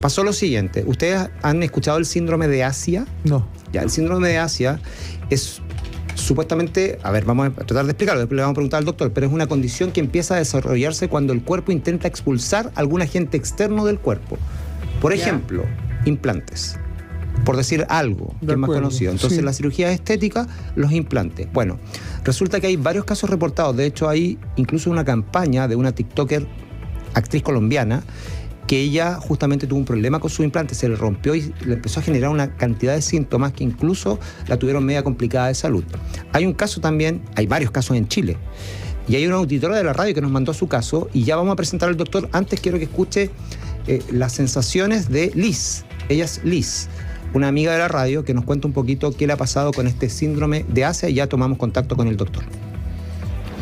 Pasó lo siguiente, ¿ustedes han escuchado el síndrome de Asia? No. Ya, el síndrome de Asia es supuestamente, a ver, vamos a tratar de explicarlo, después le vamos a preguntar al doctor, pero es una condición que empieza a desarrollarse cuando el cuerpo intenta expulsar algún agente externo del cuerpo. Por ejemplo, implantes, por decir algo que es más conocido. Entonces, la cirugía estética, los implantes. Bueno, resulta que hay varios casos reportados, de hecho hay incluso una campaña de una TikToker, actriz colombiana, que ella justamente tuvo un problema con su implante, se le rompió y le empezó a generar una cantidad de síntomas que incluso la tuvieron media complicada de salud. Hay un caso también, hay varios casos en Chile, y hay una auditora de la radio que nos mandó su caso, y ya vamos a presentar al doctor. Antes quiero que escuche las sensaciones de Liz. Ella es Liz, una amiga de la radio, que nos cuenta un poquito qué le ha pasado con este síndrome de Asia, y ya tomamos contacto con el doctor.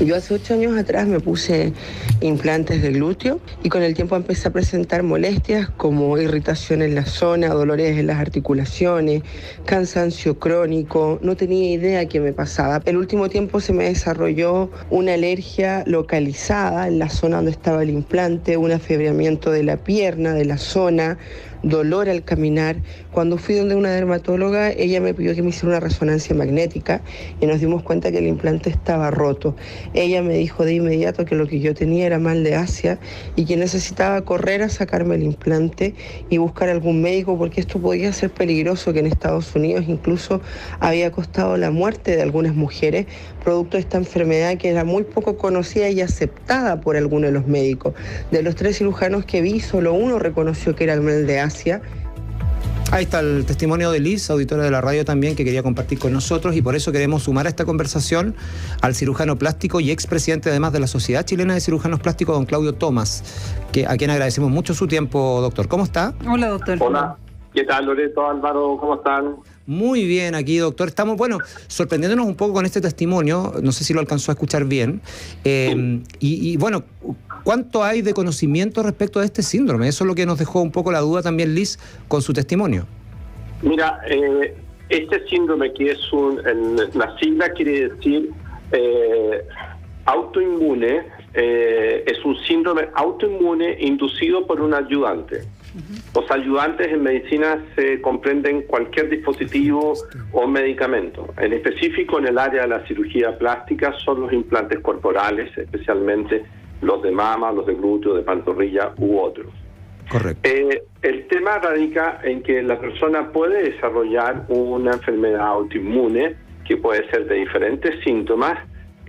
Yo hace 8 años atrás me puse implantes de glúteo y con el tiempo empecé a presentar molestias como irritación en la zona, dolores en las articulaciones, cansancio crónico. No tenía idea qué me pasaba. El último tiempo se me desarrolló una alergia localizada en la zona donde estaba el implante, un afebramiento de la pierna, de la zona, dolor al caminar. Cuando fui donde una dermatóloga, ella me pidió que me hiciera una resonancia magnética y nos dimos cuenta que el implante estaba roto. Ella me dijo de inmediato que lo que yo tenía era mal de Asia y que necesitaba correr a sacarme el implante y buscar algún médico, porque esto podía ser peligroso, que en Estados Unidos incluso había costado la muerte de algunas mujeres producto de esta enfermedad que era muy poco conocida y aceptada por algunos de los médicos. De los 3 cirujanos que vi, solo uno reconoció que era el mal de Asia. Ahí está el testimonio de Liz, auditora de la radio también, que quería compartir con nosotros, y por eso queremos sumar a esta conversación al cirujano plástico y expresidente además de la Sociedad Chilena de Cirujanos Plásticos, don Claudio Tomás, a quien agradecemos mucho su tiempo, doctor. ¿Cómo está? Hola, doctor. Hola, ¿qué tal, Loreto, Álvaro? ¿Cómo están? Muy bien aquí, doctor. Estamos, sorprendiéndonos un poco con este testimonio, no sé si lo alcanzó a escuchar bien, y bueno, ¿cuánto hay de conocimiento respecto a este síndrome? Eso es lo que nos dejó un poco la duda también, Liz, con su testimonio. Mira, este síndrome, que es la sigla quiere decir autoinmune, es un síndrome autoinmune inducido por un ayudante. Los ayudantes en medicina se comprenden cualquier dispositivo o medicamento. En específico, en el área de la cirugía plástica son los implantes corporales, especialmente los de mama, los de glúteo, de pantorrilla u otros. Correcto. El tema radica en que la persona puede desarrollar una enfermedad autoinmune que puede ser de diferentes síntomas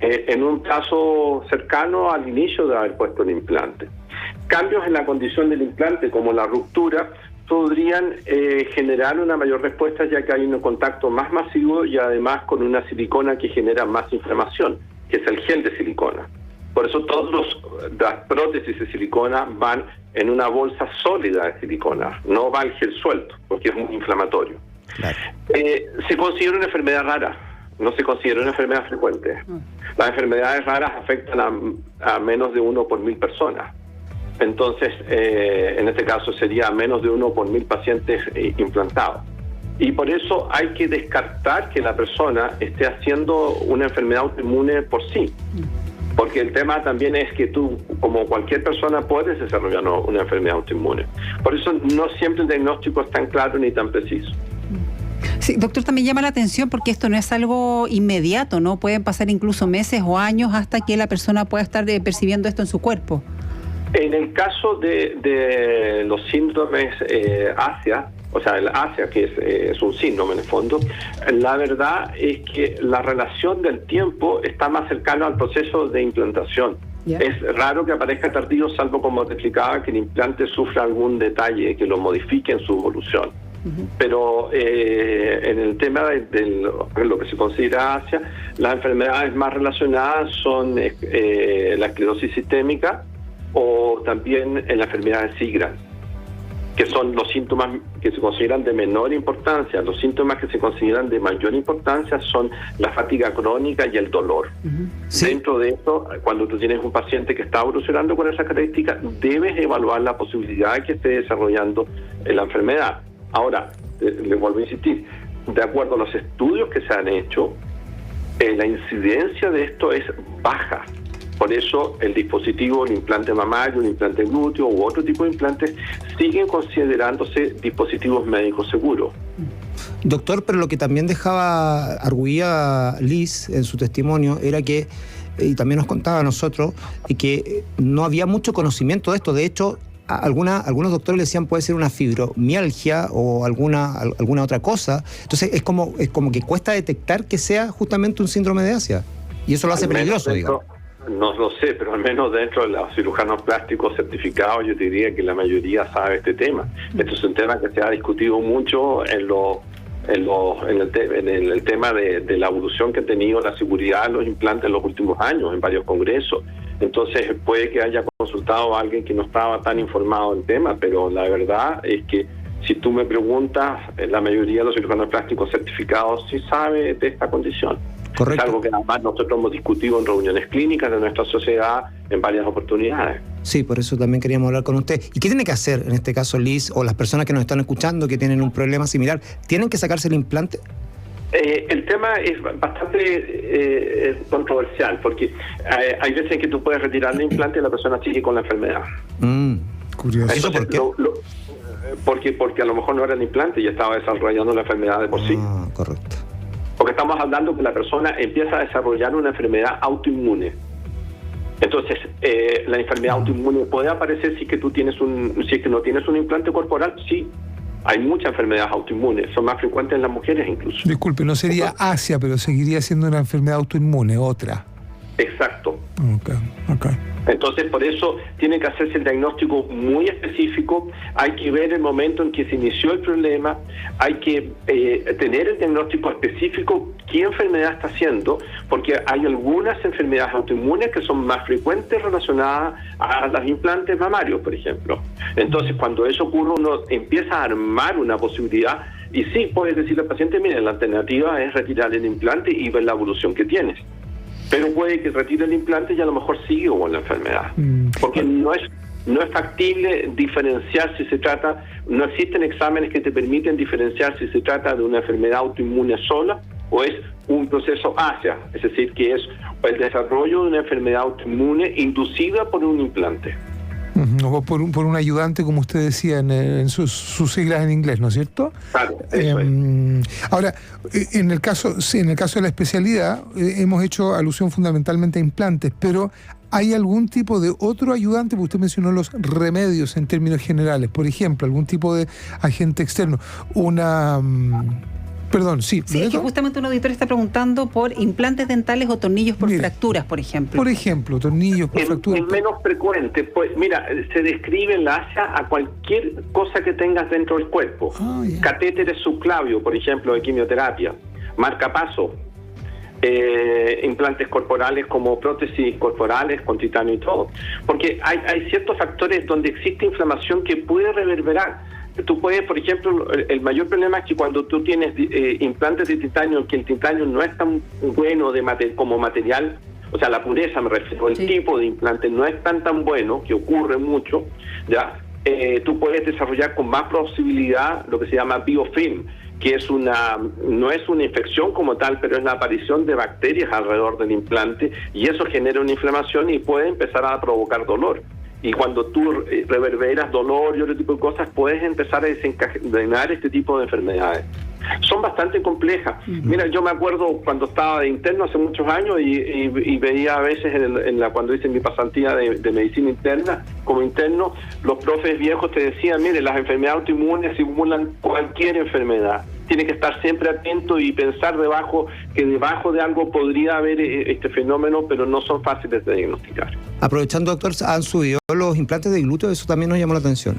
en un plazo cercano al inicio de haber puesto el implante. Cambios en la condición del implante, como la ruptura, podrían generar una mayor respuesta, ya que hay un contacto más masivo y además con una silicona que genera más inflamación, que es el gel de silicona. Por eso todas las prótesis de silicona van en una bolsa sólida de silicona, no va el gel suelto, porque es muy inflamatorio. Claro. Se considera una enfermedad rara, no se considera una enfermedad frecuente. Las enfermedades raras afectan a menos de 1 por 1000 personas. Entonces, en este caso sería menos de 1 por 1000 pacientes implantados. Y por eso hay que descartar que la persona esté haciendo una enfermedad autoinmune por sí. Porque el tema también es que tú, como cualquier persona, puedes desarrollar una enfermedad autoinmune. Por eso no siempre el diagnóstico es tan claro ni tan preciso. Sí, doctor, también llama la atención porque esto no es algo inmediato, ¿no? Pueden pasar incluso meses o años hasta que la persona pueda estar percibiendo esto en su cuerpo. En el caso de los síndromes Asia, o sea, el Asia, que es un síndrome en el fondo, la verdad es que la relación del tiempo está más cercana al proceso de implantación. Yeah. Es raro que aparezca tardío, salvo, como te explicaba, que el implante sufra algún detalle que lo modifique en su evolución. Pero en el tema de lo que se considera Asia, las enfermedades más relacionadas son la esclerosis sistémica o también en la enfermedad de Sjögren, que son los síntomas que se consideran de menor importancia. Los síntomas que se consideran de mayor importancia son la fatiga crónica y el dolor. Sí. Dentro de esto, cuando tú tienes un paciente que está evolucionando con esas características, debes evaluar la posibilidad de que esté desarrollando la enfermedad. Ahora, le vuelvo a insistir, de acuerdo a los estudios que se han hecho, la incidencia de esto es baja. Por eso el dispositivo, el implante mamario, el implante glúteo u otro tipo de implantes siguen considerándose dispositivos médicos seguros. Doctor, pero lo que también dejaba arguía Liz en su testimonio era que, y también nos contaba a nosotros, y que no había mucho conocimiento de esto. De hecho, algunos doctores le decían puede ser una fibromialgia o alguna otra cosa. Entonces es como que cuesta detectar que sea justamente un síndrome de Asia. Y eso lo hace peligroso, digamos. No lo sé, pero al menos dentro de los cirujanos plásticos certificados yo te diría que la mayoría sabe este tema. Esto es un tema que se ha discutido mucho en el tema de la evolución que ha tenido la seguridad de los implantes en los últimos años, en varios congresos. Entonces puede que haya consultado a alguien que no estaba tan informado del tema, pero la verdad es que si tú me preguntas, la mayoría de los cirujanos plásticos certificados sí sabe de esta condición. Correcto. Es algo que además nosotros hemos discutido en reuniones clínicas de nuestra sociedad en varias oportunidades. Sí, por eso también queríamos hablar con usted. ¿Y qué tiene que hacer en este caso Liz o las personas que nos están escuchando que tienen un problema similar? ¿Tienen que sacarse el implante? El tema es bastante controversial porque hay veces en que tú puedes retirar el implante y la persona sigue con la enfermedad. Curioso. ¿Eso por qué? Porque a lo mejor no era el implante y ya estaba desarrollando la enfermedad de por sí. Correcto. Porque estamos hablando que la persona empieza a desarrollar una enfermedad autoinmune. Entonces, la enfermedad autoinmune puede aparecer si es que no tienes un implante corporal, sí. Hay muchas enfermedades autoinmunes, son más frecuentes en las mujeres incluso. Disculpe, no sería Asia, pero seguiría siendo una enfermedad autoinmune, otra. Exacto. Okay. Entonces, por eso tiene que hacerse el diagnóstico muy específico, hay que ver el momento en que se inició el problema, hay que tener el diagnóstico específico, qué enfermedad está haciendo, porque hay algunas enfermedades autoinmunes que son más frecuentes relacionadas a los implantes mamarios, por ejemplo. Entonces, cuando eso ocurre, uno empieza a armar una posibilidad y sí, puedes decirle al paciente, mire, la alternativa es retirar el implante y ver la evolución que tienes. Pero puede que retire el implante y a lo mejor sigue con la enfermedad. Porque no es factible diferenciar si se trata, no existen exámenes que te permiten diferenciar si se trata de una enfermedad autoinmune sola o es un proceso Asia, es decir, que es el desarrollo de una enfermedad autoinmune inducida por un implante. O por un ayudante, como usted decía, en sus siglas en inglés, ¿no es cierto? Claro, eso es. Ahora, en el caso de la especialidad, hemos hecho alusión fundamentalmente a implantes, pero ¿hay algún tipo de otro ayudante? Porque usted mencionó los remedios en términos generales, por ejemplo, algún tipo de agente externo, Perdón, sí. Sí, es que justamente un auditor está preguntando por implantes dentales o tornillos por fracturas, por ejemplo. Por ejemplo, tornillos por fracturas. Es menos frecuente. Pues mira, se describe en la Asia a cualquier cosa que tengas dentro del cuerpo. Catéteres subclavio, por ejemplo, de quimioterapia. Marcapaso. Implantes corporales como prótesis corporales con titanio y todo. Porque hay ciertos factores donde existe inflamación que puede reverberar. Tú puedes, por ejemplo, el mayor problema es que cuando tú tienes implantes de titanio, que el titanio no es tan bueno como material, o sea, la pureza me refiero, el tipo de implante no es tan bueno, que ocurre mucho, ¿ya? Tú puedes desarrollar con más posibilidad lo que se llama biofilm, que no es una infección como tal, pero es la aparición de bacterias alrededor del implante y eso genera una inflamación y puede empezar a provocar dolor. Y cuando tú reverberas dolor y otro tipo de cosas, puedes empezar a desencadenar este tipo de enfermedades. Son bastante complejas. Mira, yo me acuerdo cuando estaba de interno hace muchos años y veía a veces cuando hice mi pasantía de medicina interna, como interno, los profes viejos te decían, mire, las enfermedades autoinmunes simulan cualquier enfermedad. Tiene que estar siempre atento y pensar que debajo de algo podría haber este fenómeno, pero no son fáciles de diagnosticar. Aprovechando, doctor, han subido los implantes de glúteo, eso también nos llamó la atención.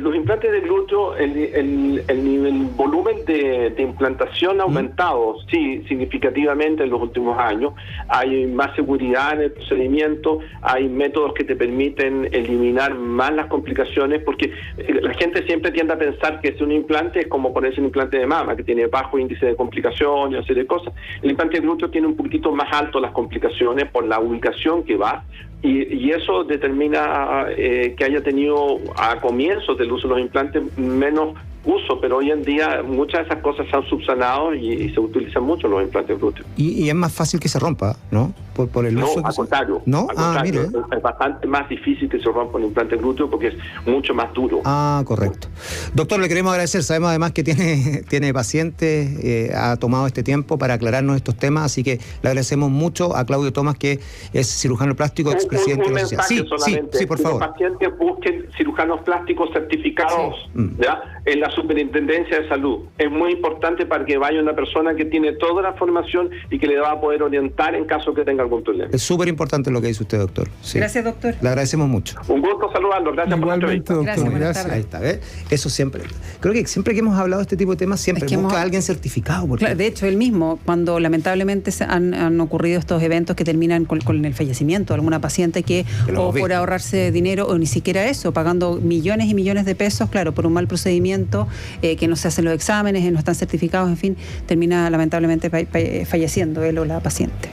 Los implantes de glúteo, el volumen de implantación ha aumentado, sí, significativamente en los últimos años. Hay más seguridad en el procedimiento, hay métodos que te permiten eliminar más las complicaciones, porque la gente siempre tiende a pensar que un implante es como ponerse un implante de mama, que tiene bajo índice de complicaciones, una serie de cosas. El implante de glúteo tiene un poquitito más alto las complicaciones por la ubicación que va, y eso determina que haya tenido a comienzos del uso de los implantes menos uso, pero hoy en día muchas de esas cosas se han subsanado y se utilizan mucho los implantes glúteos. Y es más fácil que se rompa, ¿no? por el uso? No, al contrario. ¿No? Al contrario, mire. es bastante más difícil que se rompa un implante glúteo porque es mucho más duro. Correcto. Doctor, le queremos agradecer. Sabemos además que tiene pacientes, ha tomado este tiempo para aclararnos estos temas, así que le agradecemos mucho a Claudio Tomás, que es cirujano plástico, expresidente un de la sociedad. mensaje solamente. Sí, por favor. Los pacientes busquen cirujanos plásticos certificados ¿ya? En la Superintendencia de Salud. Es muy importante para que vaya una persona que tiene toda la formación y que le va a poder orientar en caso que tenga algún problema. Es súper importante lo que dice usted, doctor. Sí. Gracias, doctor. Le agradecemos mucho. Un gusto saludarlo. Gracias Igualmente, por la entrevista. doctor. Gracias, buenas Ahí está, ¿ves? Eso siempre. Creo que siempre que hemos hablado de este tipo de temas, siempre Es que busca hemos- a alguien certificado. Porque Claro, de hecho, él mismo, cuando lamentablemente han ocurrido estos eventos que terminan con el fallecimiento de alguna paciente que Que lo o hemos por visto. ahorrarse dinero o ni siquiera eso, pagando millones y millones de pesos, claro, por un mal procedimiento, que no se hacen los exámenes, no están certificados, en fin, termina lamentablemente falleciendo él o la paciente.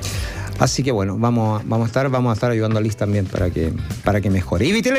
Así que bueno, vamos a estar ayudando a Liz también para que mejore. Y Vitel